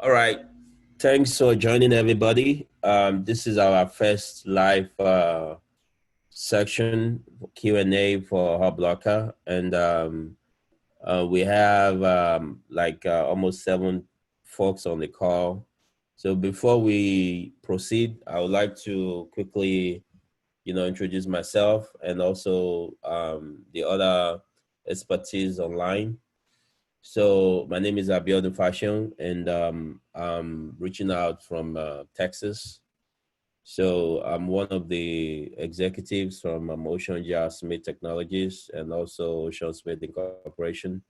All right. Thanks for joining everybody. This is our first live section Q&A for HubLocker. And we have almost 7 folks on the call. So before we proceed, I would like to quickly, introduce myself and also the other expertise online. So my name is Abiodun Fashion, and I'm reaching out from Texas. So I'm one of the executives from Ocean Jar Smith Technologies and also Ocean Smith Incorporation,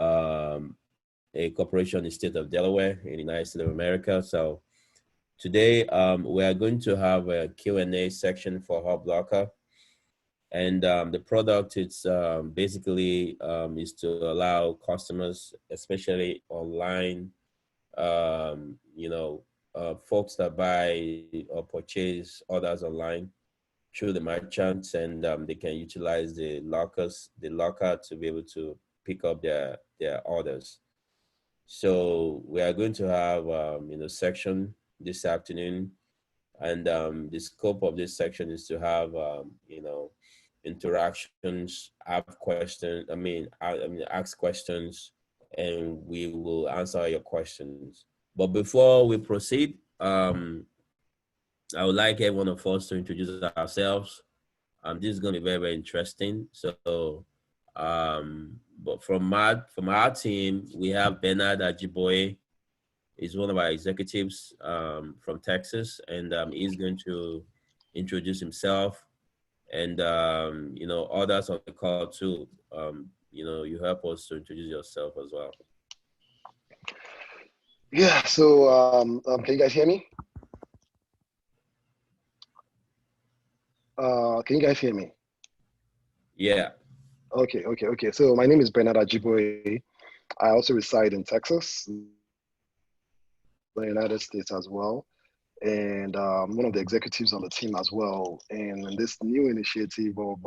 um, a corporation in the state of Delaware in the United States of America. So today we are going to have a Q&A section for HubLocker. And the product it's basically is to allow customers, especially online, folks that buy or purchase orders online through the merchants, and they can utilize the locker to be able to pick up their orders. So we are going to have section this afternoon, and the scope of this section is to have interactions, ask questions, and we will answer your questions. But before we proceed, I would like every one of us to introduce ourselves. This is going to be very, very interesting. So, but from our team, we have Bernard Ajiboye. He's one of our executives from Texas, and he's going to introduce himself. And others on the call too. You help us to introduce yourself as well. Yeah. So, can you guys hear me? Can you guys hear me? Yeah. Okay. So my name is Bernard Ajiboye. I also reside in Texas, the United States as well. And one of the executives on the team as well. And in this new initiative of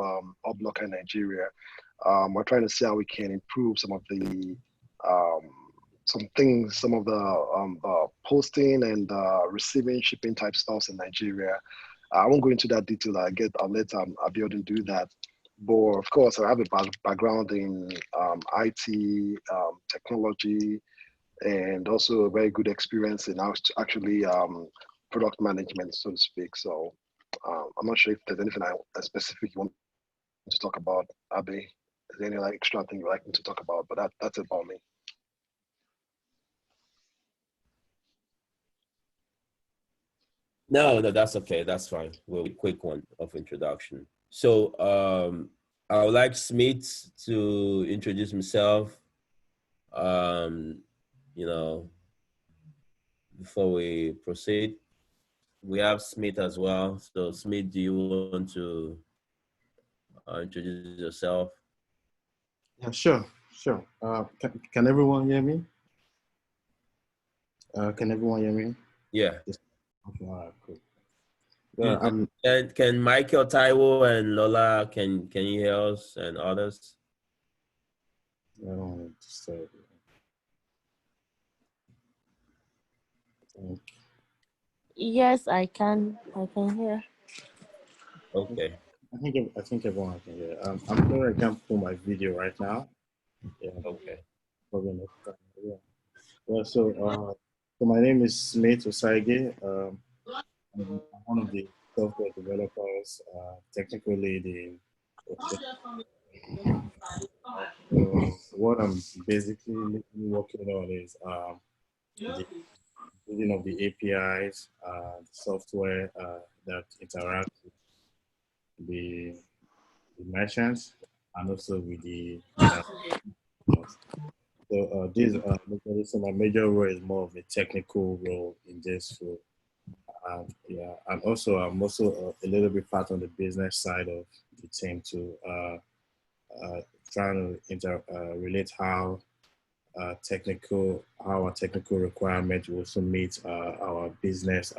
HubLocker Nigeria, we're trying to see how we can improve some of the some of the posting and receiving shipping type stuffs in Nigeria. I won't go into that detail. I'll let Abiodun do that. But of course, I have a background in IT, technology, and also a very good experience in actually product management, so to speak. So I'm not sure if there's anything specific you want to talk about, Abby. Is there any extra thing you'd like me to talk about? But that's it about me. No, that's okay. That's fine. We'll quick one of introduction. So I would like Smith to introduce himself. You know, before we proceed, we have Smith as well. So Smith, do you want to introduce yourself? Yeah, sure. Can everyone hear me? Can everyone hear me? Yeah. Yes. Okay, all right, cool. Can Michael, Taiwo, and Lola, can you hear us and others? I don't want to disturb you. Yes, I can hear. Okay. I think everyone can hear. I'm sure I can't pull my video right now. Yeah. Okay. Probably next time. Yeah. Well, so my name is Smith Osaige. I'm one of the software developers, technical lead in. What I'm basically working on is the building of the APIs, software that interact with the merchants and also with the so my major role is more of a technical role in this role. Yeah, and also I'm also a little bit part on the business side of the team to trying to relate how our technical requirements will also meet our business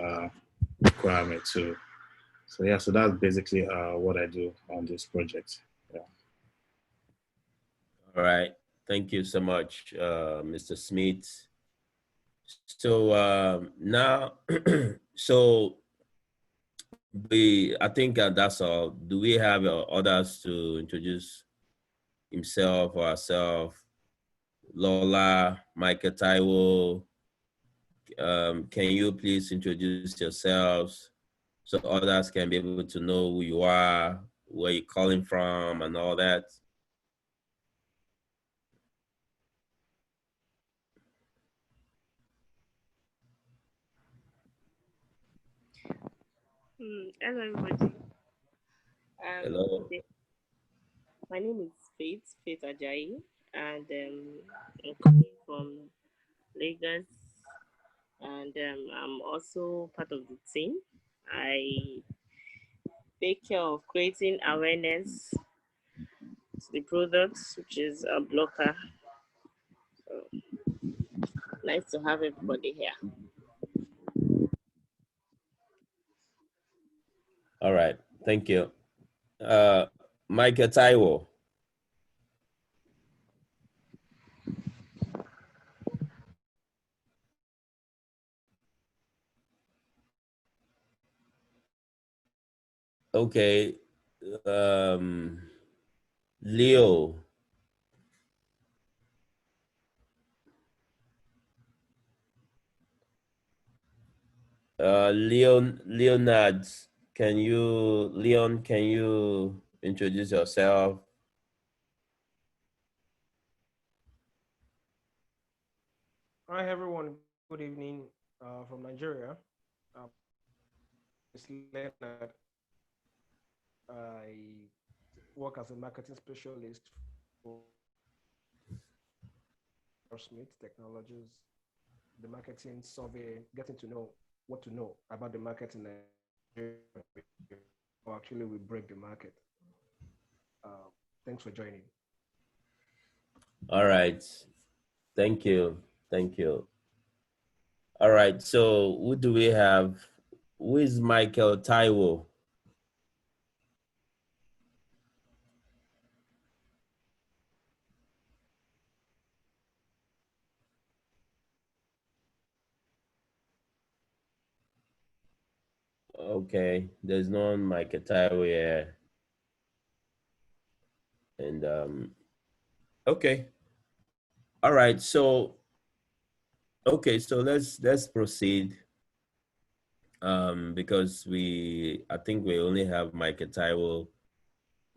requirement too. So yeah, so that's basically what I do on this project. Yeah. All right. Thank you so much, Mr. Smith. So now, so I think that's all. Do we have others to introduce himself or herself? Lola, Michael Taiwo, can you please introduce yourselves so others can be able to know who you are, where you're calling from, and all that? Hello, everybody. Hello. My name is Faith Ajayi, and I'm coming from Lagos, and I'm also part of the team. I take care of creating awareness to the products, which is a blocker. So nice to have everybody here. All right. Thank you. Michael Taiwo. Okay. Leo. Leonard, Leon, can you introduce yourself? Hi everyone, good evening from Nigeria. It's Leonard. I work as a marketing specialist for Smith Technologies, the marketing survey, getting to know what to know about the market in Nigeria, or actually we break the market. Thanks for joining. All right. Thank you. Thank you. All right. So who do we have? Who is Michael Taiwo? Okay. There's no Michael Taiwo here. And okay. All right. So okay, so let's proceed. Because I think we only have Michael Taiwo.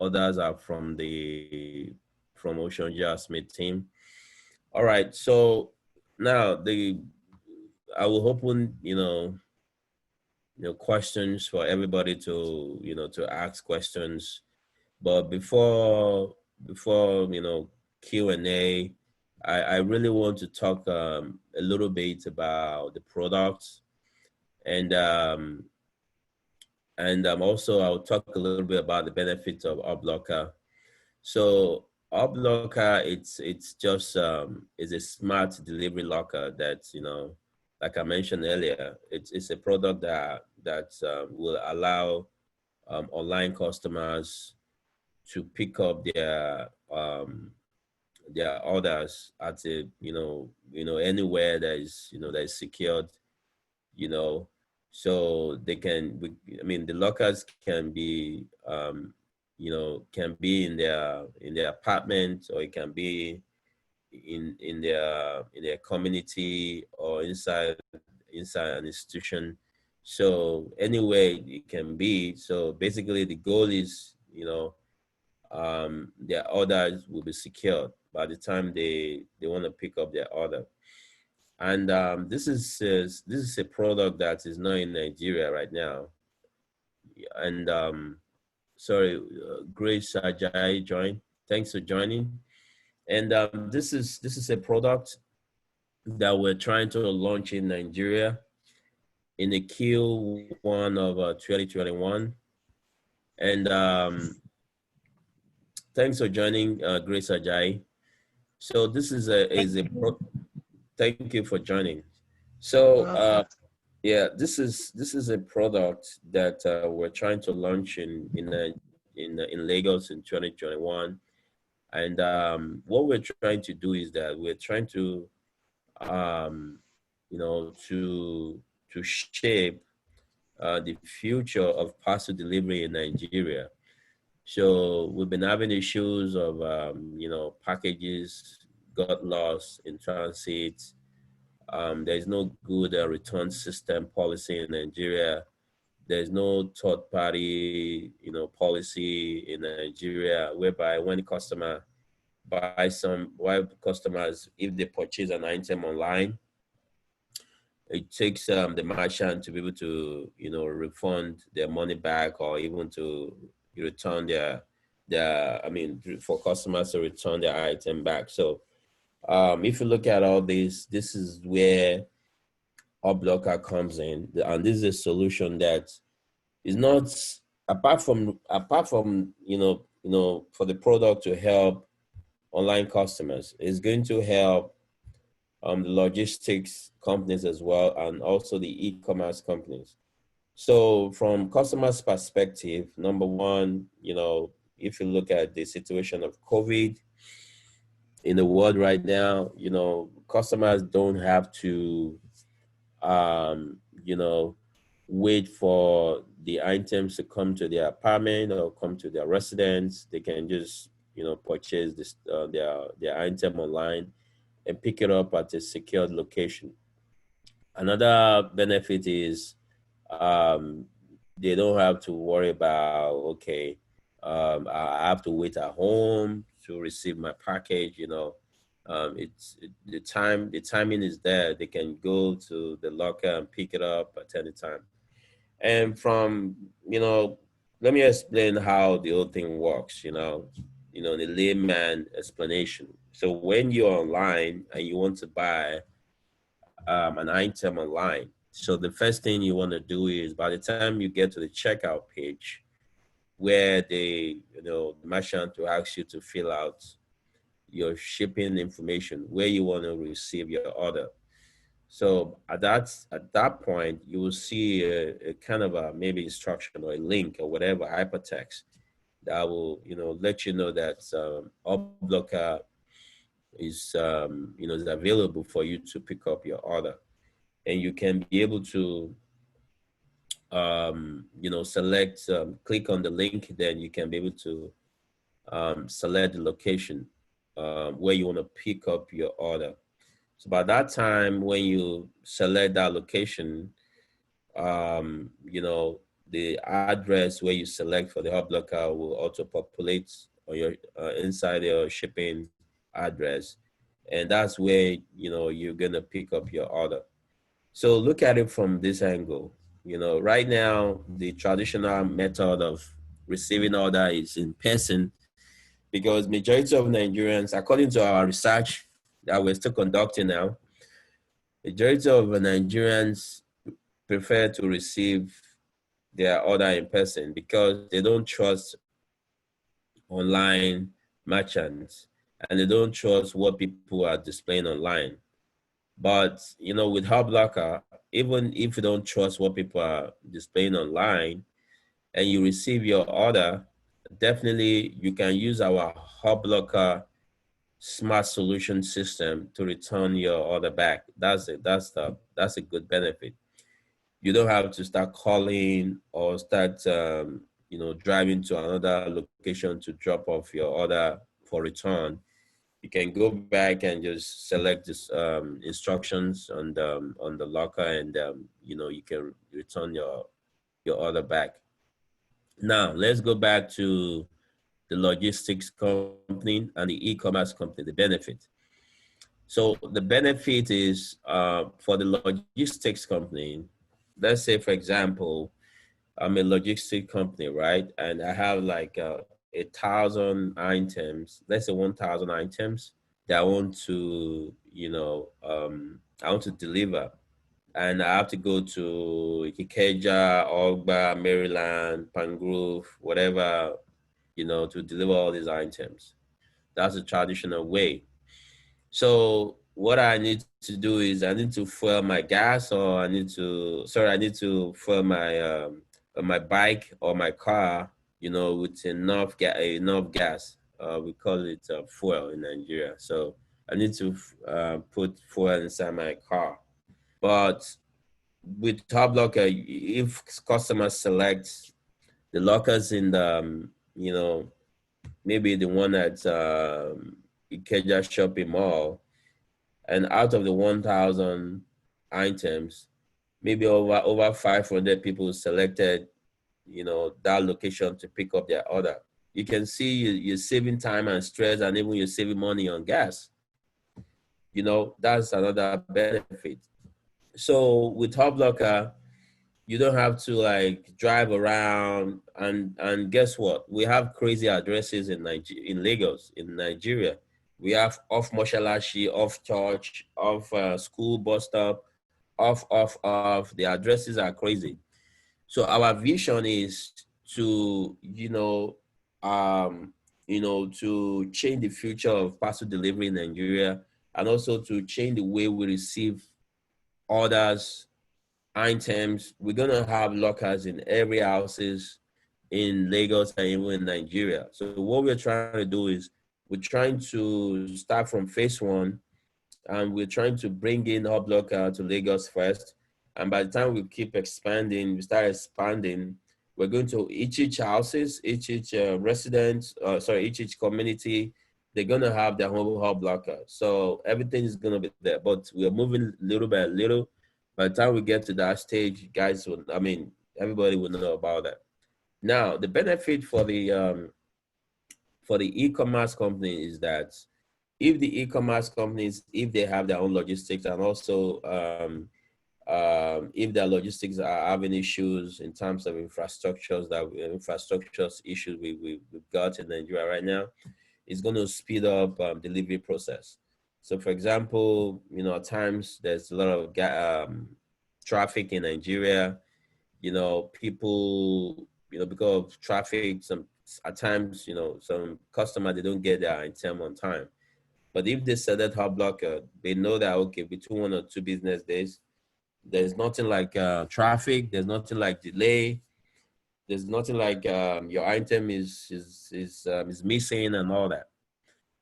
Others are from Ocean Smith team. All right, so now I will open questions for everybody to ask questions. But before Q&A, I really want to talk a little bit about the products, and also I'll talk a little bit about the benefits of HubLocker. So HubLocker, it's just is a smart delivery locker that like I mentioned earlier, it's a product that will allow online customers to pick up their orders at a anywhere that is secured, you know so they can the lockers can be can be in their apartment, or it can be in their community, or inside an institution. So anywhere it can be. So basically the goal is their orders will be secured by the time they want to pick up their order. And this is a product that is not in Nigeria right now. And sorry, Grace Ajay joined. Thanks for joining. And this is a product that we're trying to launch in Nigeria in the Q1 of 2021. And thanks for joining, Grace Ajay. So this is thank you for joining. So yeah, this is a product that we're trying to launch in Lagos in 2021. And what we're trying to do is that we're trying to to shape the future of parcel delivery in Nigeria. So we've been having issues of packages got lost in transit. There's no good return system policy in Nigeria. There's no third party policy in Nigeria whereby when the customer why customers, if they purchase an item online, it takes the merchant to be able to refund their money back, or even to return for customers to return their item back. So if you look at all this is where HubLocker comes in, and this is a solution that is not, apart from for the product to help online customers, is going to help the logistics companies as well, and also the e-commerce companies. So from customers' perspective, number one, if you look at the situation of COVID in the world right now, customers don't have to, wait for the items to come to their apartment or come to their residence. They can just, purchase their item online and pick it up at a secured location. Another benefit is um, they don't have to worry about, okay, I have to wait at home to receive my package. The timing is there. They can go to the locker and pick it up at any time. And from, let me explain how the whole thing works, the layman explanation. So when you're online and you want to buy an item online, so the first thing you want to do is, by the time you get to the checkout page, where the merchant will ask you to fill out your shipping information, where you want to receive your order. So at that point, you will see a kind of a maybe instruction or a link or whatever hypertext that will let you know that HubLocker is available for you to pick up your order, and you can be able to select, click on the link, then you can be able to select the location where you want to pick up your order. So by that time, when you select that location, the address where you select for the HubLocker will auto populate on your inside your shipping address, and that's where you're gonna pick up your order. So look at it from this angle. Right now the traditional method of receiving order is in person, because majority of Nigerians, according to our research that we're still conducting now, majority of Nigerians prefer to receive their order in person because they don't trust online merchants and they don't trust what people are displaying online. But with HubLocker, even if you don't trust what people are displaying online and you receive your order, definitely you can use our HubLocker smart solution system to return your order back. That's a good benefit. You don't have to start calling or start driving to another location to drop off your order for return. You can go back and just select this instructions on the locker, and you can return your order back. Now let's go back to the logistics company and the e-commerce company, the benefit. So the benefit is for the logistics company. Let's say, for example, I'm a logistic company, right? And I have like 1,000 items, let's say 1,000 items that I want to, I want to deliver. And I have to go to Ikeja, Ogba, Maryland, Pangrove, whatever, to deliver all these items. That's the traditional way. So what I need to do is I need to fuel my gas, or I need to fuel my bike or my car, with enough gas. We call it fuel in Nigeria. So I need to put fuel inside my car. But with HubLocker, if customers select the lockers in the, maybe the one at Ikeja shopping mall, and out of the 1,000 items, maybe over 500 people selected, that location to pick up their order. You can see you're saving time and stress, and even you're saving money on gas. That's another benefit. So with HubLocker, you don't have to like drive around, and guess what? We have crazy addresses in Lagos, in Nigeria. We have off Moshalashi, off church, off school bus stop, off. The addresses are crazy. So our vision is to, to change the future of parcel delivery in Nigeria, and also to change the way we receive orders, items. We're gonna have lockers in every houses in Lagos and even in Nigeria. So what we're trying to do is we're trying to start from phase one, and we're trying to bring in HubLocker to Lagos first. And by the time we keep expanding, we start expanding, we're going to each houses, each residents, each community, they're gonna have their own HubLocker. So everything is gonna be there, but we're moving little by little. By the time we get to that stage, guys everybody will know about that. Now, the benefit for the e-commerce company is that if the e-commerce companies, if they have their own logistics, and also if their logistics are having issues in terms of infrastructures issues we've got in Nigeria right now, it's going to speed up delivery process. So for example, at times there's a lot of traffic in Nigeria. People, because of traffic, at times, some customer, they don't get their item on time. But if they set that HubLocker, they know that, okay, between 1 or 2 business days, there's nothing like traffic, there's nothing like delay, there's nothing like your item is missing and all that.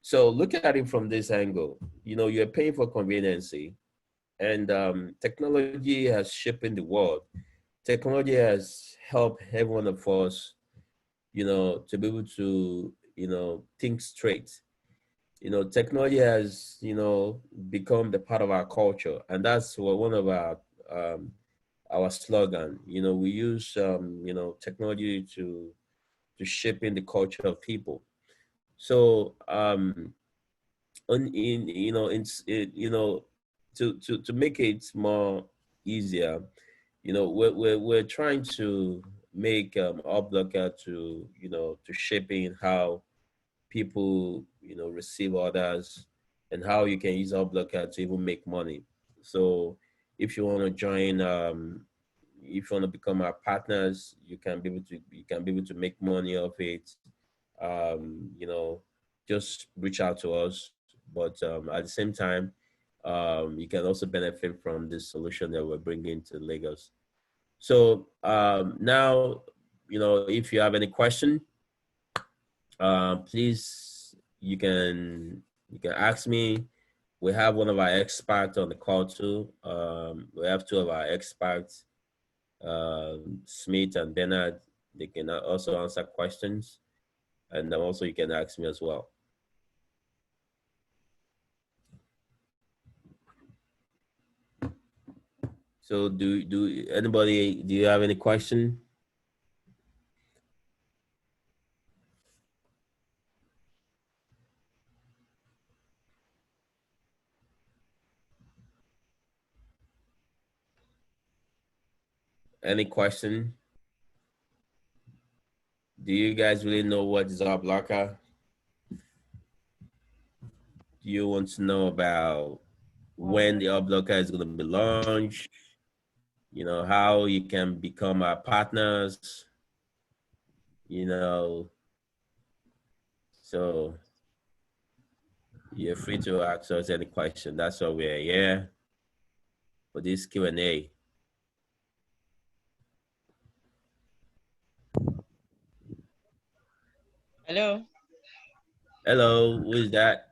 So look at it from this angle. You're paying for conveniency, and technology has shaped the world. Technology has helped every one of us, to be able to, think straight. Technology has, become the part of our culture, and that's one of our slogan. We use, technology to shape in the culture of people. So, to make it more easier, we're trying to make HubLocker to shaping how people receive orders, and how you can use HubLocker to even make money. So if you want to join, if you want to become our partners, you can be able to make money off it. Just reach out to us. But at the same time, you can also benefit from this solution that we're bringing to Lagos. So now, if you have any question, please, you can ask me. We have one of our experts on the call too. We have 2 of our experts, Smith and Bernard. They can also answer questions, and also you can ask me as well. So do you have any question? Any question? Do you guys really know what is HubLocker? Do you want to know about when the HubLocker is going to be launched? How you can become our partners? So you're free to ask us any question. That's why we're here for this Q&A. Hello. Hello, who is that?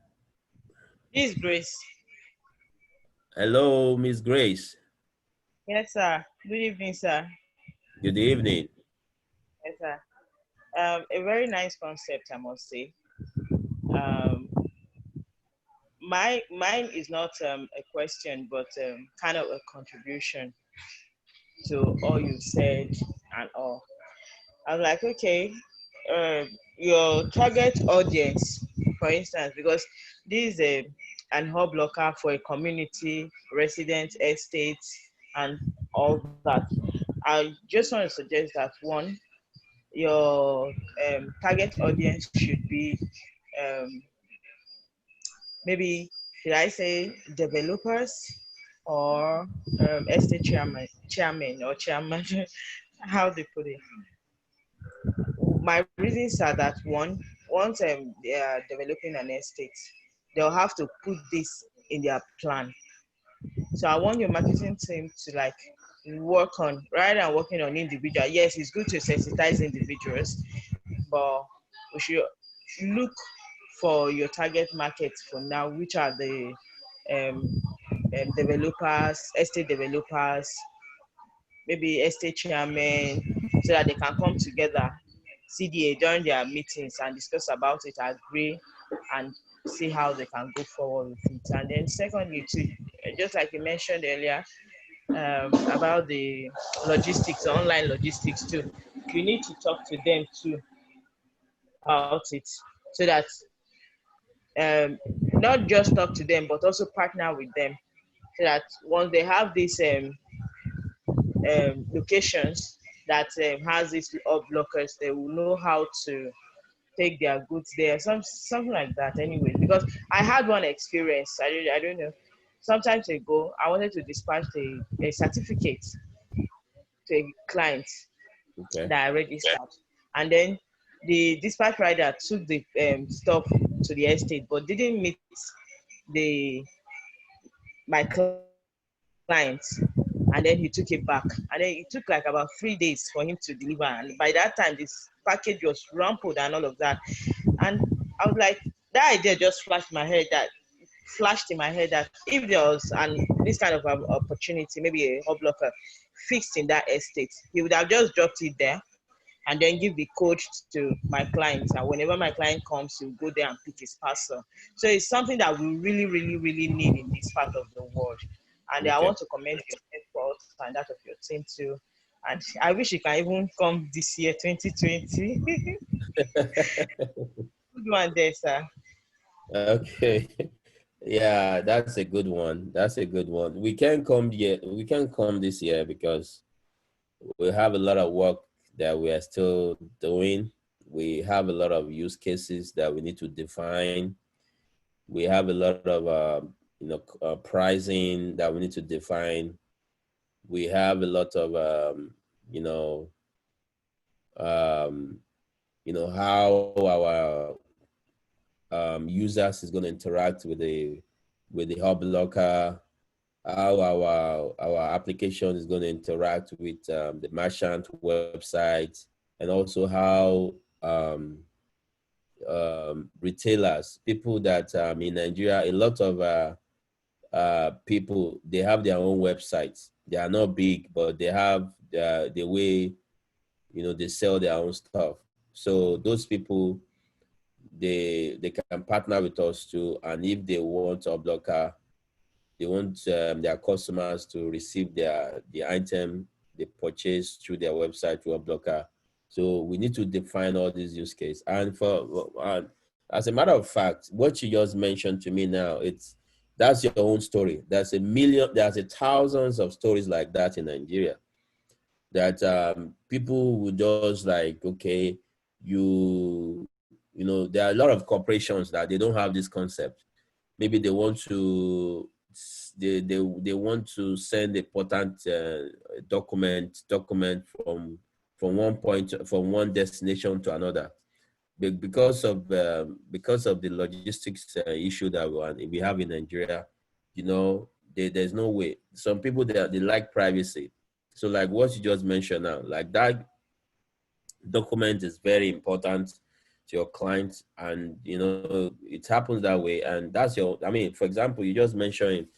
This is Grace. Hello, Miss Grace. Yes, sir. Good evening, sir. Good evening. Yes, sir. A very nice concept, I must say. Um, mine is not a question, but kind of a contribution to all you said and all. I'm like, okay, your target audience, for instance, because this is an hub blocker for a community, resident estate, and all that. I just want to suggest that one, your target audience should be um, maybe, should I say, developers or estate chairman or chairman, how they put it. My reasons are that one, once they are developing an estate, they'll have to put this in their plan. So I want your marketing team to like work on, rather than working on individual. Yes, it's good to sensitize individuals, but we should look for your target market for now, which are the um, developers, estate developers, maybe estate chairman, so that they can come together, CDA during their meetings and discuss about it, agree, and see how they can go forward with it. And then secondly, too, just like you mentioned earlier, about the logistics, online logistics too, you need to talk to them too about it, so that not just talk to them, but also partner with them, so that once they have these locations that has these up blockers, they will know how to take their goods there, something like that. Anyway, because I had one experience, I don't know. Sometimes ago, I wanted to dispatch a certificate to a client Okay. that I registered, and then the dispatch rider took the stuff to the estate, but didn't meet the my client, and then he took it back, and then it took like about 3 days for him to deliver, and by that time this package was rumpled and all of that. And I was like, that idea just flashed in my head that if there was this kind of opportunity, maybe a hub locker fixed in that estate, he would have just dropped it there and then give the code to my client. And whenever my client comes, he'll go there and pick his parcel. So it's something that we really, really, really need in this part of the world. And I Okay. want to commend your effort and that of your team too. And I wish you can even come this year, 2020. Good one there, sir. Okay. Yeah, that's a good one. That's a good one. We can come yet. We can come this year because we have a lot of work that we are still doing. We have a lot of use cases that we need to define. We have a lot of pricing that we need to define. We have a lot of you know um, how our users is going to interact with the hub locker, how our application is going to interact with the merchant website, and also how retailers, people that in Nigeria, a lot of people, they have their own websites. They are not big, but they have the way they sell their own stuff. So those people, they can partner with us too, and if they want a blocker, they want their customers to receive the item they purchase through their website through a blocker. So we need to define all these use cases. And as a matter of fact, what you just mentioned to me now, that's your own story. There's thousands of stories like that in Nigeria, that people would just like, okay, there are a lot of corporations that they don't have this concept. Maybe they want to they want to send important document from one destination to another. Because of the logistics issue that we have in Nigeria, there's no way. Some people, they like privacy. So like what you just mentioned now, like that document is very important to your client, and it happens that way. And that's for example, you just mentioned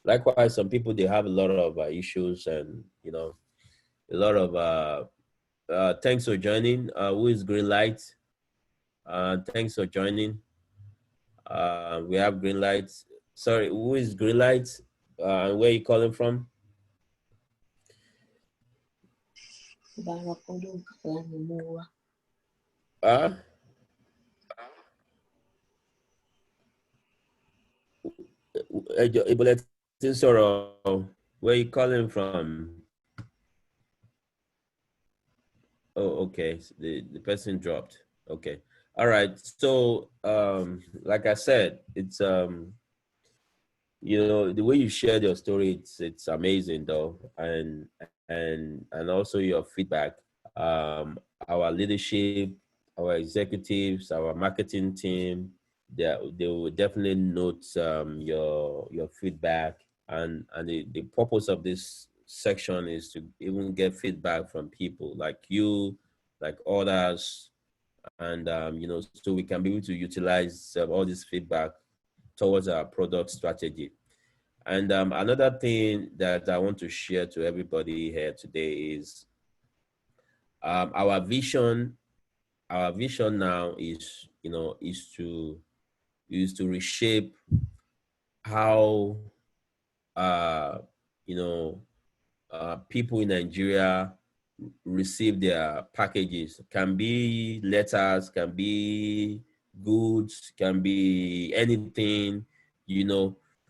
Likewise, some people, they have a lot of issues, and a lot of thanks for joining. Who is green light? Thanks for joining. We have green lights. Sorry, who is green light? And where are you calling from? Where are you calling from? Oh, okay. The person dropped. Okay. All right. So, like I said, it's the way you shared your story, it's amazing though, and also your feedback. Our leadership, our executives, our marketing team, they will definitely note your feedback, and the purpose of this section is to even get feedback from people like you, like others, and so we can be able to utilize all this feedback towards our product strategy. And another thing that I want to share to everybody here today is our vision. Our vision now is to reshape how uh, you know people in Nigeria receive their packages. Can be letters, can be goods, can be anything,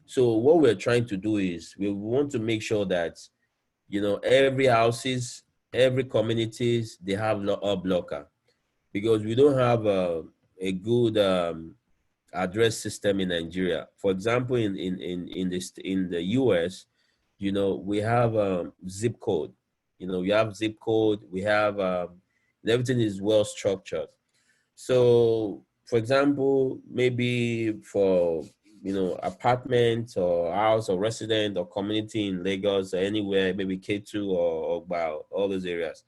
So what we're trying to do is we want to make sure that, every houses, every communities, they have HubLocker, because we don't have a good address system in Nigeria. For example, in the US, we have zip code. We have zip code. We have everything is well structured. So, for example, maybe for apartment or house or resident or community in Lagos or anywhere, maybe K2 or Ogbao, all those areas,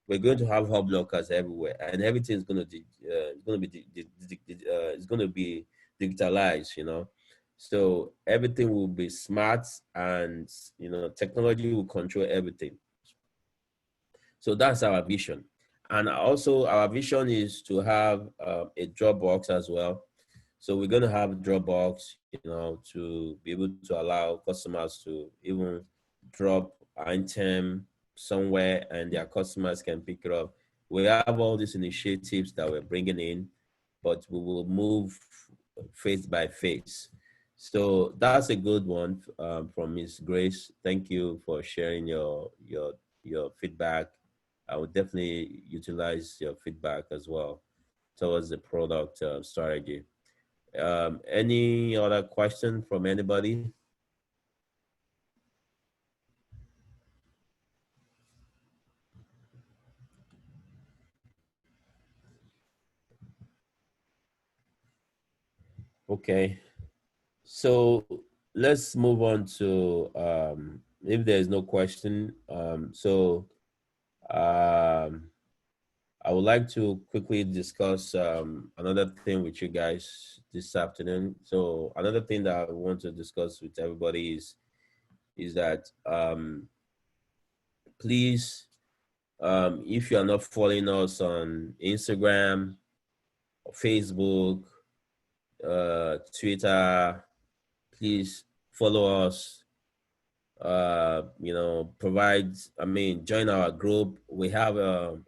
we're going to have hub lockers everywhere, and everything is going to it's going to be digitalized. So everything will be smart, and technology will control everything. So that's our vision. And also our vision is to have a Dropbox as well. So we're going to have Dropbox, to be able to allow customers to even drop item somewhere and their customers can pick it up. We have all these initiatives that we're bringing in, but we will move phase by phase. So that's a good one from Ms. Grace. Thank you for sharing your feedback. I would definitely utilize your feedback as well towards the product strategy. Any other question from anybody? Okay, so let's move on to if there's no question. I would like to quickly discuss another thing with you guys this afternoon. So another thing that I want to discuss with everybody is that please, if you are not following us on Instagram, Facebook, Twitter, please follow us. Join our group. We have a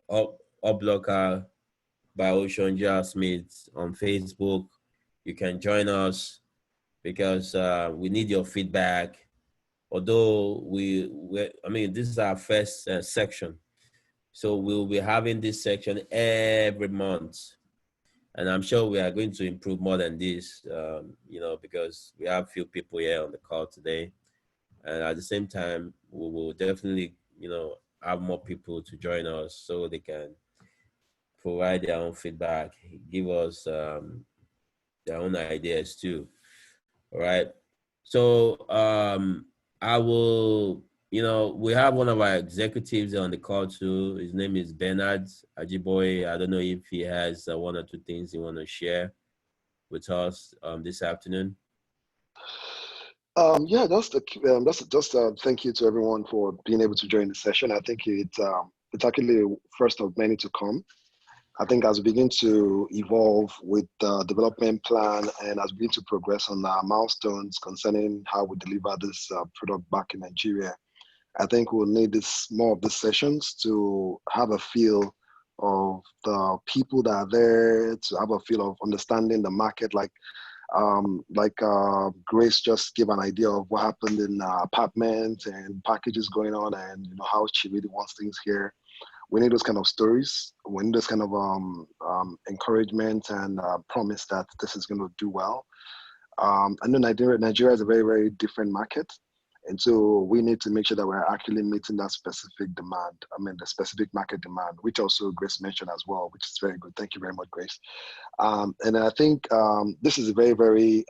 HubLocker by Ocean Smith on Facebook. You can join us because we need your feedback. Although this is our first section, so we'll be having this section every month, and I'm sure we are going to improve more than this. Because we have few people here on the call today, and at the same time, we will definitely have more people to join us so they can provide their own feedback, give us their own ideas too. All right. So I will, we have one of our executives on the call too. His name is Bernard Ajiboye. I don't know if he has one or two things he want to share with us this afternoon. Yeah, just thank you to everyone for being able to join the session. I think it's actually first of many to come. I think as we begin to evolve with the development plan and as we begin to progress on our milestones concerning how we deliver this product back in Nigeria, I think we'll need more of these sessions to have a feel of the people that are there, to have a feel of understanding the market. Grace just gave an idea of what happened in apartment and packages going on, and how she really wants things here. We need those kind of stories. We need those kind of encouragement and promise that this is going to do well. I know Nigeria is a very, very different market. And so we need to make sure that we're actually meeting that specific demand. I mean, the specific market demand, which also Grace mentioned as well, which is very good. Thank you very much, Grace. And I think this is a very, very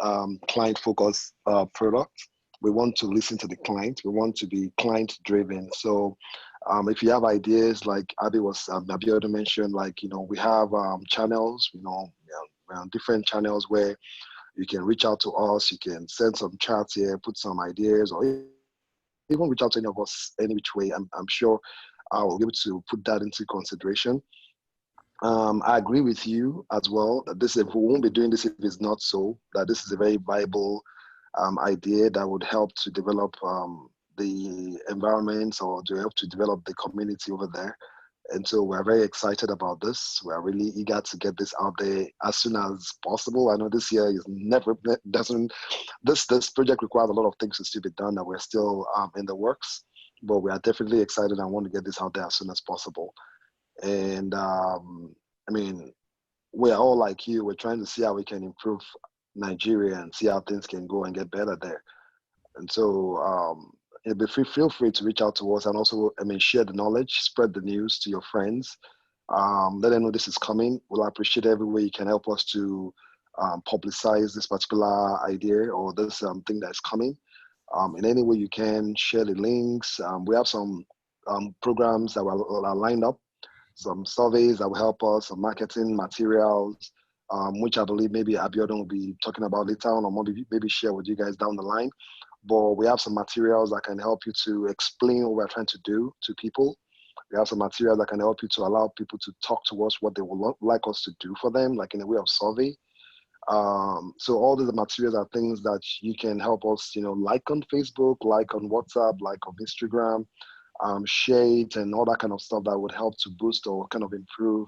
client-focused product. We want to listen to the client. We want to be client-driven. So if you have ideas, like Abiodun mentioned, we have channels, different channels where you can reach out to us. You can send some chats here, put some ideas, or even reach out to any of us any which way. I'm sure I will be able to put that into consideration. I agree with you as well that we won't be doing this if it's not so, that this is a very viable idea that would help to develop the environment or to help to develop the community over there. And so we're very excited about this. We're really eager to get this out there as soon as possible. I know this year this project requires a lot of things to still be done that we're still in the works, but we are definitely excited and want to get this out there as soon as possible. And we're all like you. We're trying to see how we can improve Nigeria and see how things can go and get better there. And so feel free to reach out to us and also, share the knowledge, spread the news to your friends. Let them know this is coming. We'll appreciate every way you can help us to publicize this particular idea or this thing that's coming. In any way you can, share the links. We have some programs that are lined up, some surveys that will help us, some marketing materials, which I believe maybe Abiodun will be talking about later on, or maybe share with you guys down the line. But we have some materials that can help you to explain what we're trying to do to people. We have some materials that can help you to allow people to talk to us what they would like us to do for them, like in a way of survey. So all these materials are things that you can help us, like on Facebook, like on WhatsApp, like on Instagram, share it and all that kind of stuff that would help to boost or kind of improve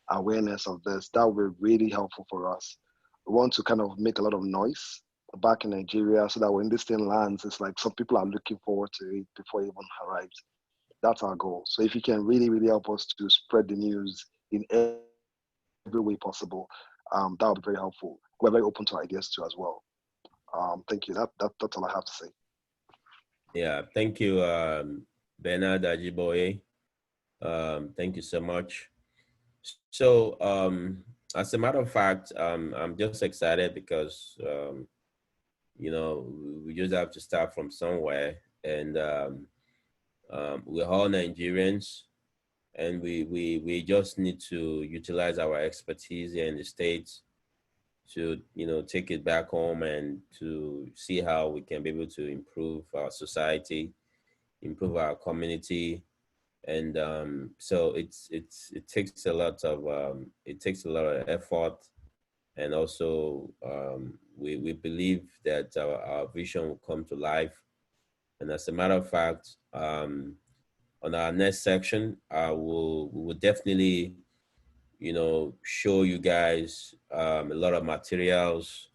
awareness of this. That would be really helpful for us. We want to kind of make a lot of noise back in Nigeria so that when this thing lands, it's like some people are looking forward to it before it even arrives. That's our goal. So if you can really, really help us to spread the news in every way possible, that would be very helpful. We're very open to ideas too as well. Thank you. That's all I have to say. Yeah, thank you, Bernard Ajiboye. Thank you so much. So as a matter of fact, I'm just excited because we just have to start from somewhere, and we're all Nigerians, and we just need to utilize our expertise here in the States to take it back home and to see how we can be able to improve our society, improve our community. And so it takes a lot of effort, and also we believe that our vision will come to life. And as a matter of fact, on our next section, we will definitely show you guys a lot of materials,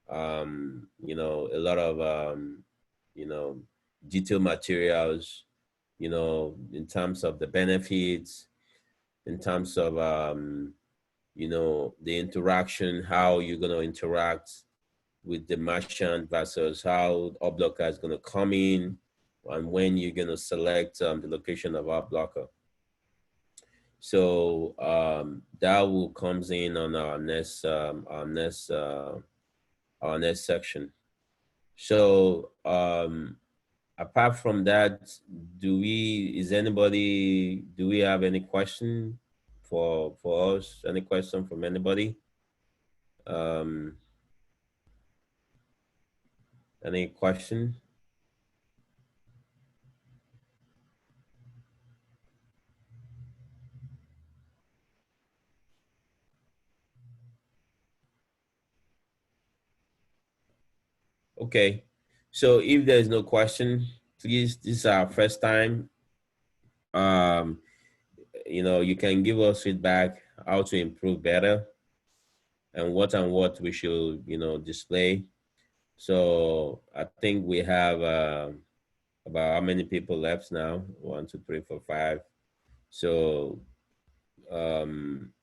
a lot of detailed materials, in terms of the benefits, in terms of the interaction, how you're going to interact with the merchant versus how HubLocker is going to come in, and when you're going to select the location of HubLocker. So that will comes in on our next section. So apart from that, do we have any question for us? Any question from anybody? Any question? Okay, so if there's no question, please, this is our first time. Um, you can give us feedback how to improve better and what we should, display. So I think we have about how many people left now? 1, 2, 3, 4, 5. So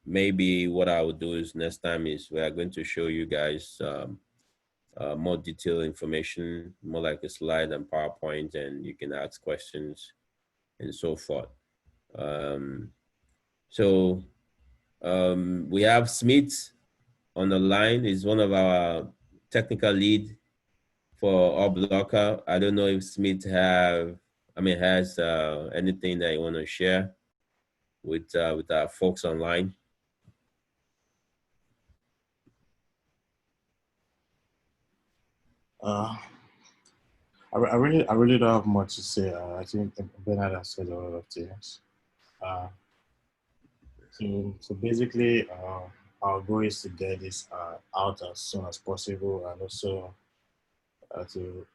maybe what I will do is next time is we are going to show you guys more detailed information, more like a slide and PowerPoint, and you can ask questions and so forth. So we have Smith on the line. Is one of our technical lead for HubLocker. I don't know if Smith has anything that you want to share with our folks online. I really don't have much to say. I think Bernard has said a lot of things. So basically, our goal is to get this out as soon as possible, and also to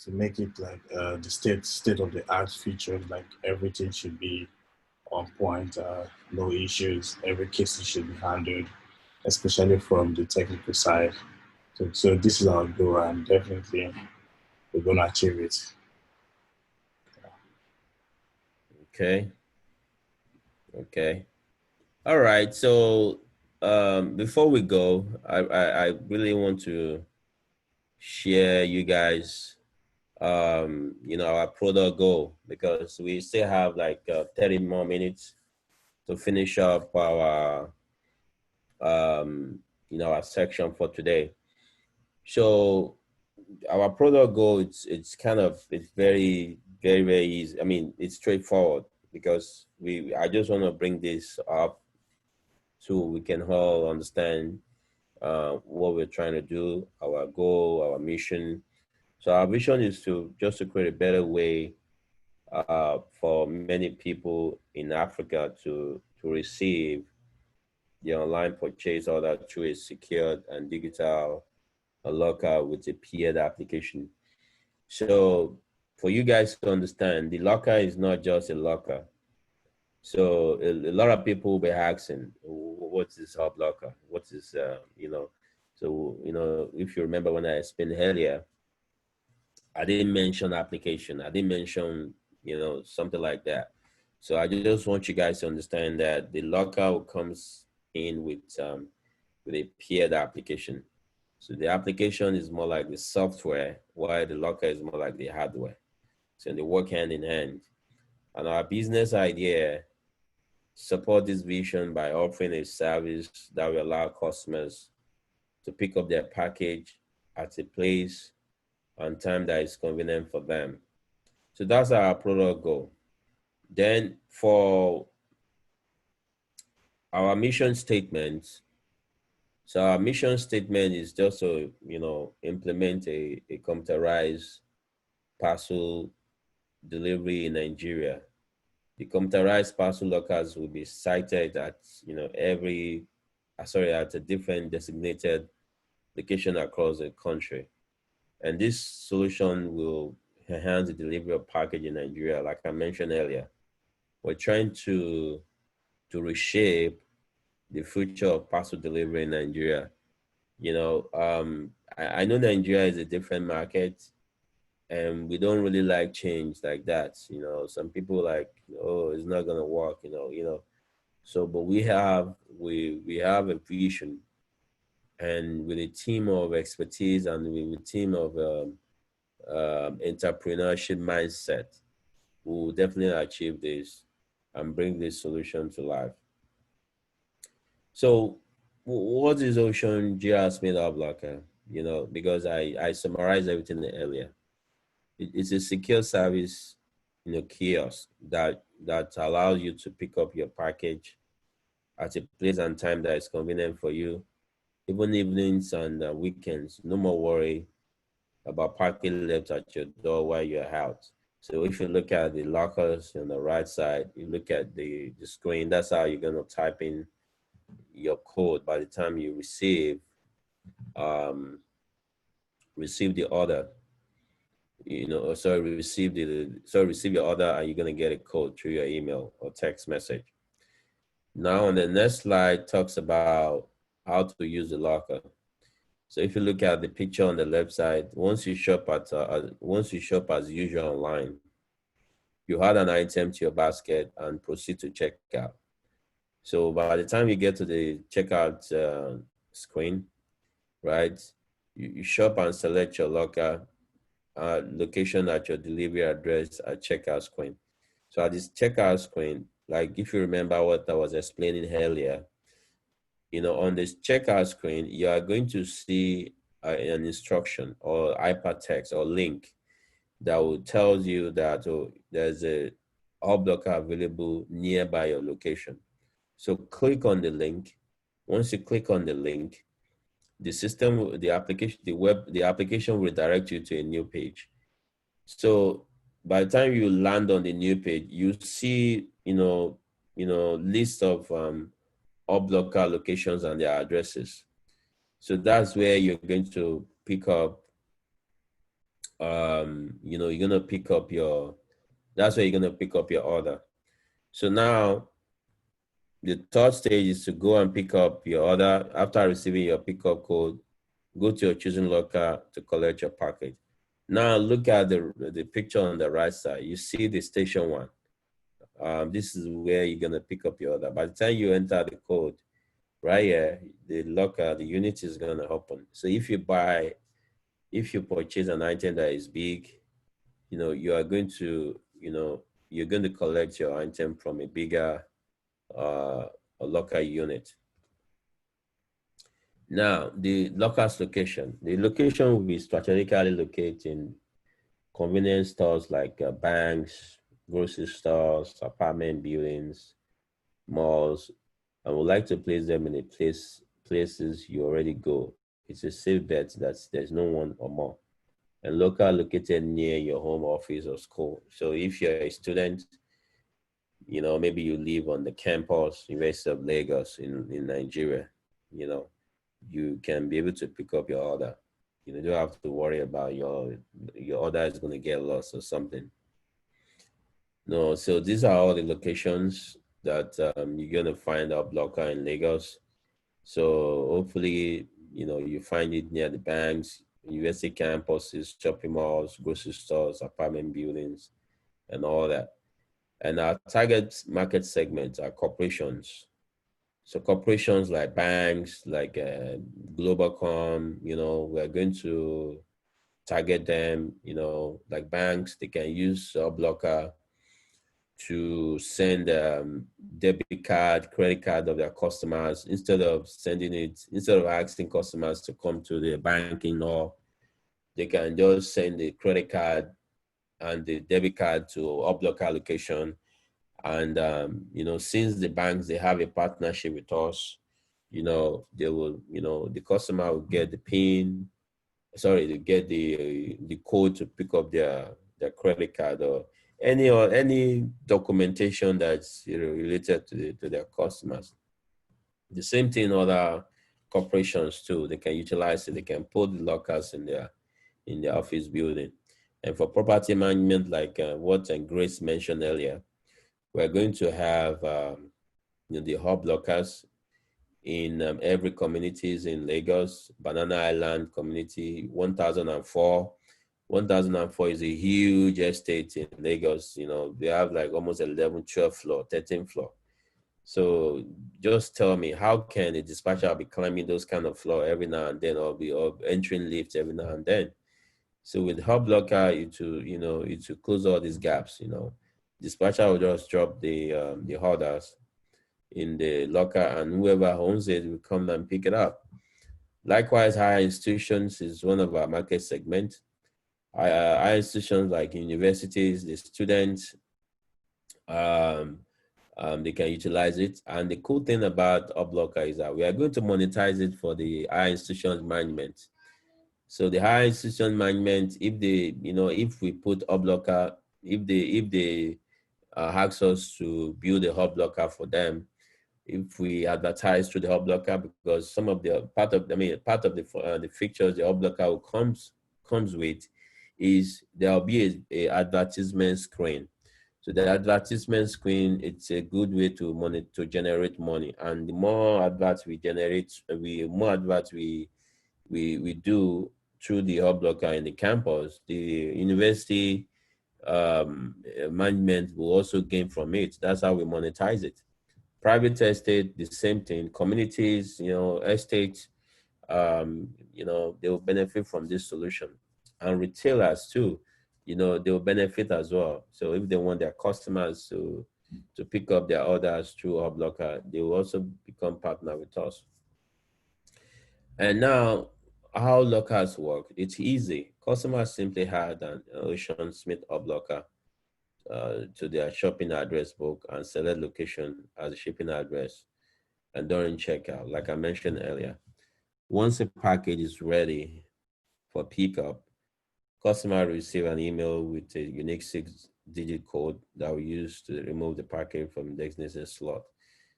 make it like the state of the art feature. Like everything should be on point, no issues. Every case should be handled, especially from the technical side. So this is our goal, and definitely we're gonna achieve it. Okay. Okay. All right. So before we go, I really want to share you guys our product goal, because we still have like 30 more minutes to finish up our our section for today. So our product goal, it's very, very, very easy. I mean, it's straightforward, because I just want to bring this up so we can all understand what we're trying to do, our goal, our mission. So our vision is to create a better way for many people in Africa to receive the online purchase order through a secured and digital locker with a peered application. So for you guys to understand, the locker is not just a locker. So a lot of people will be asking, what's this HubLocker? What's this, So, if you remember when I explained earlier, I didn't mention application. I didn't mention, something like that. So I just want you guys to understand that the locker comes in with a peered application. So the application is more like the software, while the locker is more like the hardware. So they work hand in hand. And our business idea support this vision by offering a service that will allow customers to pick up their package at a place and time that is convenient for them. So that's our product goal. Then for our mission statement, so our mission statement is just to, implement a computerized parcel delivery in Nigeria. The computerized parcel lockers will be sited at, at a different designated location across the country. And this solution will enhance the delivery of package in Nigeria. Like I mentioned earlier, we're trying to reshape the future of parcel delivery in Nigeria. I know Nigeria is a different market, and we don't really like change like that. Some people like, oh, it's not gonna work. So, but we have a vision, and with a team of expertise and with a team of entrepreneurship mindset, we will definitely achieve this and bring this solution to life. So what is Ocean GRS made of, like, because I summarized everything earlier. It's a secure service, kiosk that allows you to pick up your package at a place and time that is convenient for you, even evenings and weekends. No more worry about parking left at your door while you're out. So if you look at the lockers on the right side, you look at the screen, that's how you're gonna type in your code by the time you um, receive the order. Receive your order, and you're gonna get a code through your email or text message. Now on the next slide talks about how to use the locker. So if you look at the picture on the left side, once you shop as usual online, you add an item to your basket and proceed to checkout. So by the time you get to the checkout screen, right, you shop and select your locker location at your delivery address at checkout screen. So at this checkout screen, like if you remember what I was explaining earlier, on this checkout screen, you are going to see an instruction or hypertext or link that will tell you that there's a HubLocker available nearby your location. So click on the link. Once you click on the link, the application will direct you to a new page. So by the time you land on the new page, you see, list of HubLocker locations and their addresses. So that's where you're going to pick up, that's where you're going to pick up your order. So now the third stage is to go and pick up your order. After receiving your pickup code, go to your chosen locker to collect your package. Now look at the picture on the right side. You see the station one. This is where you're going to pick up your order. By the time you enter the code, right here, the locker, the unit is going to open. So if you purchase an item that is big, you're going to collect your item from a bigger locker unit. Now, the locker's location. The location will be strategically located in convenience stores like banks, grocery stores, apartment buildings, malls, and would like to place them in places you already go. It's a safe bet that there's no one or more. And local located near your home office or school. So if you're a student, maybe you live on the campus, University of Lagos in Nigeria, you can be able to pick up your order. You don't have to worry about your order is going to get lost or something. No, so these are all the locations that you're going to find HubLocker in Lagos. So hopefully, you find it near the banks, university campuses, shopping malls, grocery stores, apartment buildings, and all that. And our target market segments are corporations. So corporations like banks, like Globalcom, we're going to target them, like banks, they can use HubLocker to send debit card, credit card of their customers instead of asking customers to come to the banking or they can just send the credit card and the debit card to HubLocker location. And, since the banks, they have a partnership with us, they will, the customer will get the PIN, they get the code to pick up their credit card or any documentation that's related to their customers. The same thing other corporations too. They can utilize it. They can put the lockers in their office building. And for property management, like what Grace mentioned earlier, we're going to have the HubLockers in every communities in Lagos, Banana Island community, 1004. 1004 is a huge estate in Lagos. They have like almost 11, 12 floor, 13 floor. So just tell me, how can a dispatcher be climbing those kind of floor every now and then or be entering lifts every now and then? So with HubLocker, it will close all these gaps, Dispatcher will just drop the orders in the locker and whoever owns it will come and pick it up. Likewise, higher institutions is one of our market segments. Higher institutions like universities, the students, they can utilize it. And the cool thing about HubLocker is that we are going to monetize it for the higher institutions management. So the higher institution management, if they, if we put HubLocker, if they ask us to build a HubLocker for them, if we advertise through the HubLocker, because some of the part of the features the HubLocker comes with is there'll be a advertisement screen. So the advertisement screen, it's a good way to generate money, and the more adverts we generate, we do through the HubLocker in the campus, the university management will also gain from it. That's how we monetize it. Private estate, the same thing. Communities, estates, they will benefit from this solution. And retailers too, they will benefit as well. So if they want their customers to pick up their orders through HubLocker, they will also become partner with us. And now, how lockers work? It's easy. Customers simply add an Ocean Smith HubLocker to their shopping address book and select location as a shipping address. And during checkout, like I mentioned earlier, once a package is ready for pickup, customer receive an email with a unique 6-digit code that we use to remove the package from the designated slot.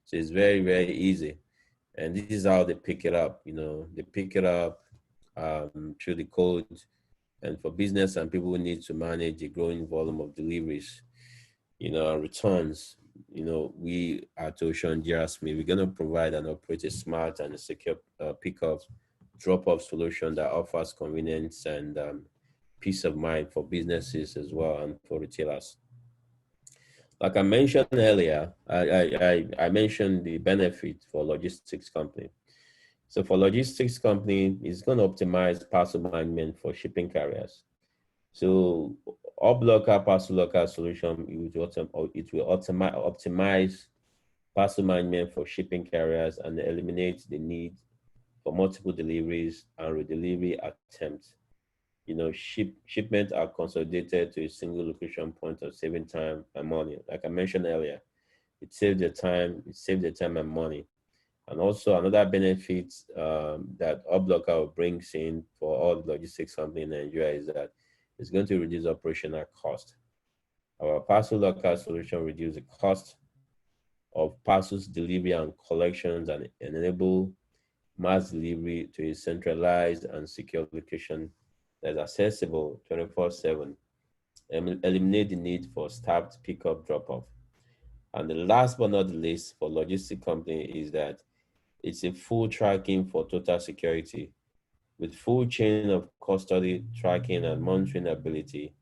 So it's very, very easy. And this is how they pick it up. They pick it up through the code. And for business and people who need to manage a growing volume of deliveries, returns, we at Ocean Smith, we're going to provide and operate a smart and a secure pickup drop-off solution that offers convenience and peace of mind for businesses as well and for retailers. Like I mentioned earlier, I mentioned the benefit for logistics company. So for logistics company, it's going to optimize parcel management for shipping carriers. So HubLocker parcel locker solution, it will optimize parcel management for shipping carriers and eliminate the need for multiple deliveries and redelivery attempts. Shipments are consolidated to a single location point of saving time and money. Like I mentioned earlier, it saves the time and money. And also another benefit that HubLocker brings in for all the logistics companies in Nigeria is that it's going to reduce operational cost. Our parcel locker solution reduces the cost of parcels delivery and collections and enable mass delivery to a centralized and secure location that's accessible 24/7, and eliminate the need for staffed pickup drop-off. And the last but not the least for logistic company is that it's a full tracking for total security. With full chain of custody, tracking, and monitoring ability,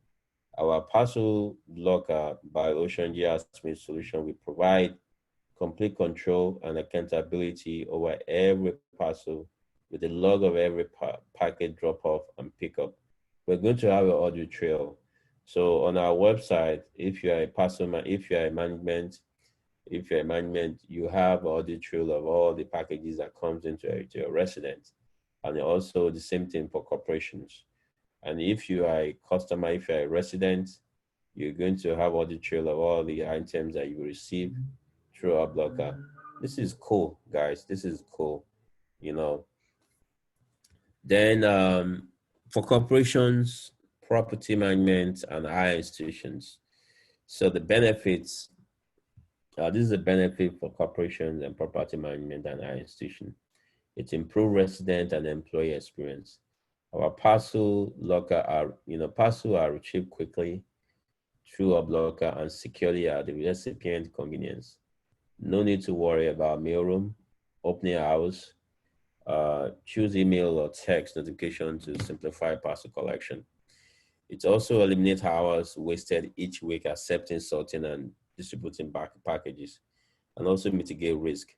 our parcel locker by Ocean Smith solution will provide complete control and accountability over every parcel with the log of every packet drop-off and pickup. We're going to have an audit trail. So on our website, if you are a parcel, if you are a management, you have an audit trail of all the packages that comes into your residence. And also the same thing for corporations. And if you are a customer, if you're a resident, you're going to have audit trail of all the items that you receive through HubLocker. This is cool, guys. This is cool, Then for corporations, property management, and higher institutions. So the benefits, this is a benefit for corporations and property management and higher institutions. It improves resident and employee experience. Our parcel are retrieved quickly through HubLocker and securely at the recipient convenience. No need to worry about mailroom, opening hours, choose email or text notification to simplify parcel collection. It also eliminates hours wasted each week accepting, sorting, and distributing packages, and also mitigate risk.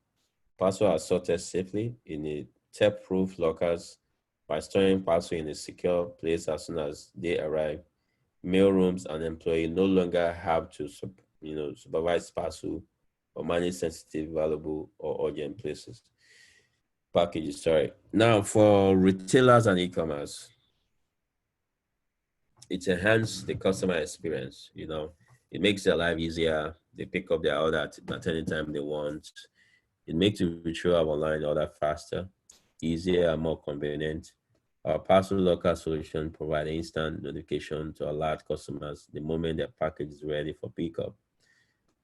Parcels are sorted safely in a theft-proof lockers by storing parcels in a secure place as soon as they arrive. Mailrooms and employees no longer have to supervise parcel or manage sensitive, valuable, or urgent packages. Sorry. Now for retailers and e-commerce, it enhances the customer experience. It makes their life easier. They pick up their order at any time they want. It makes the retrieval of online order faster, easier, and more convenient. Our parcel locker solution provides instant notification to alert customers the moment their package is ready for pickup.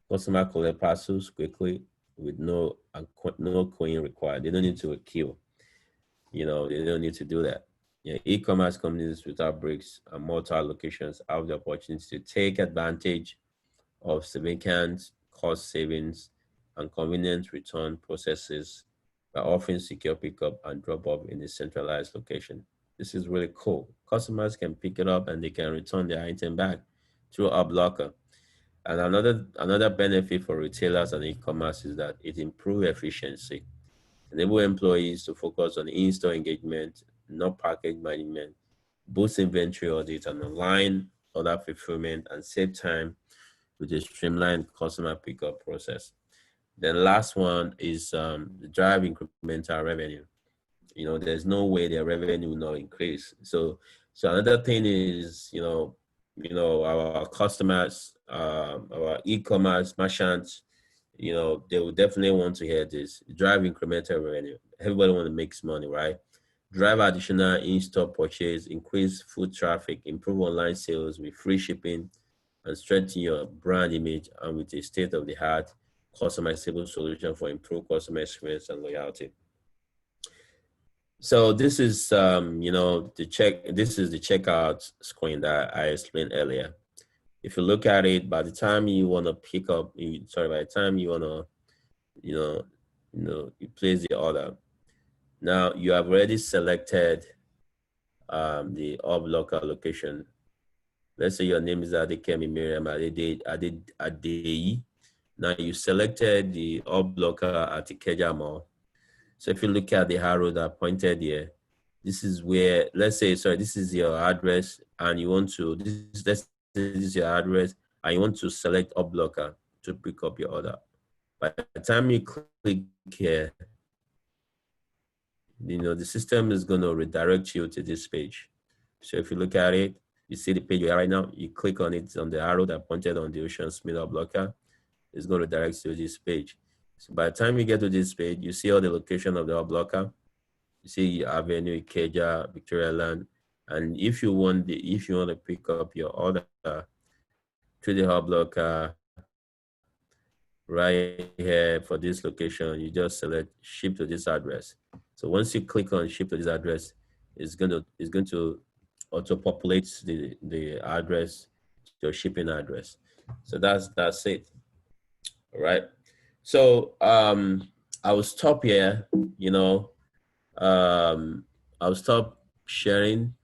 Customer collect parcels quickly with no queuing required. They don't need to queue. They don't need to do that. E-commerce companies without bricks and mortar locations have the opportunity to take advantage of significant cost savings and convenient return processes by offering secure pickup and drop off in a centralized location. This is really cool. Customers can pick it up and they can return their item back through HubLocker. And another benefit for retailers and e-commerce is that it improves efficiency, enable employees to focus on in-store engagement, not package management, boost inventory audit and online order fulfillment, and save time with a streamlined customer pickup process. The last one is the drive incremental revenue. There's no way their revenue will not increase. So another thing is, our customers, our e-commerce merchants, they will definitely want to hear this. Drive incremental revenue. Everybody want to make money, right? Drive additional in-store purchase, increase foot traffic, improve online sales with free shipping, and strengthen your brand image, and with a state-of-the-art customizable solution for improved customer experience and loyalty. So this is, this is the checkout screen that I explained earlier. If you look at it, by the time you want to pick up, by the time you want to, you place the order. Now you have already selected the HubLocker location. Let's say your name is Adekemi Miriam Adeyi. Now you selected the HubLocker at Ikeja Mall. So if you look at the arrow that pointed here, this is where, this is your address, and you want to, this is your address, and you want to select HubLocker to pick up your order. By the time you click here, the system is going to redirect you to this page. So if you look at it, you see the page you are right now, you click on it, on the arrow that pointed on the Ocean Smith HubLocker, it's going to direct you to this page. So by the time you get to this page, you see all the location of the HubLocker. You see Avenue, Ikeja, Victoria Land. And if you want to pick up your order through the HubLocker right here for this location, you just select ship to this address. So once you click on ship to this address, it's going to auto-populate the address, your shipping address. So that's it. All right. So I will stop here, I'll stop sharing,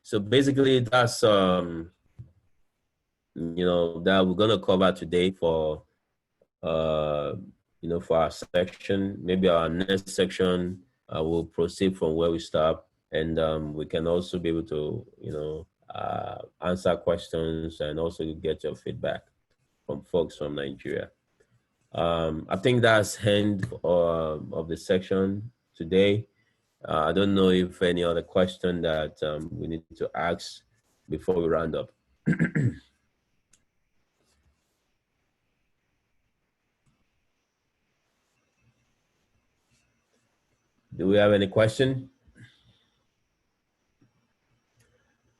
So basically that's that we're gonna cover today for for our section. Maybe our next section will proceed from where we stop, and we can also be able to answer questions and also get your feedback from folks from Nigeria. I think that's end of the section today. I don't know if any other question that we need to ask before we round up. Do we have any question?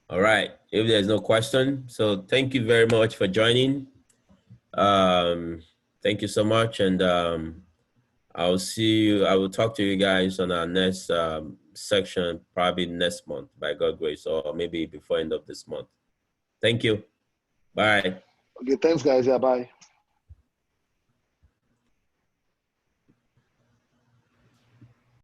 All right, if there's no question, so thank you very much for joining. Thank you so much, and I will talk to you guys on our next section, probably next month, by God's grace, or maybe before end of this month. Thank you. Bye. Okay, thanks guys. Yeah, bye.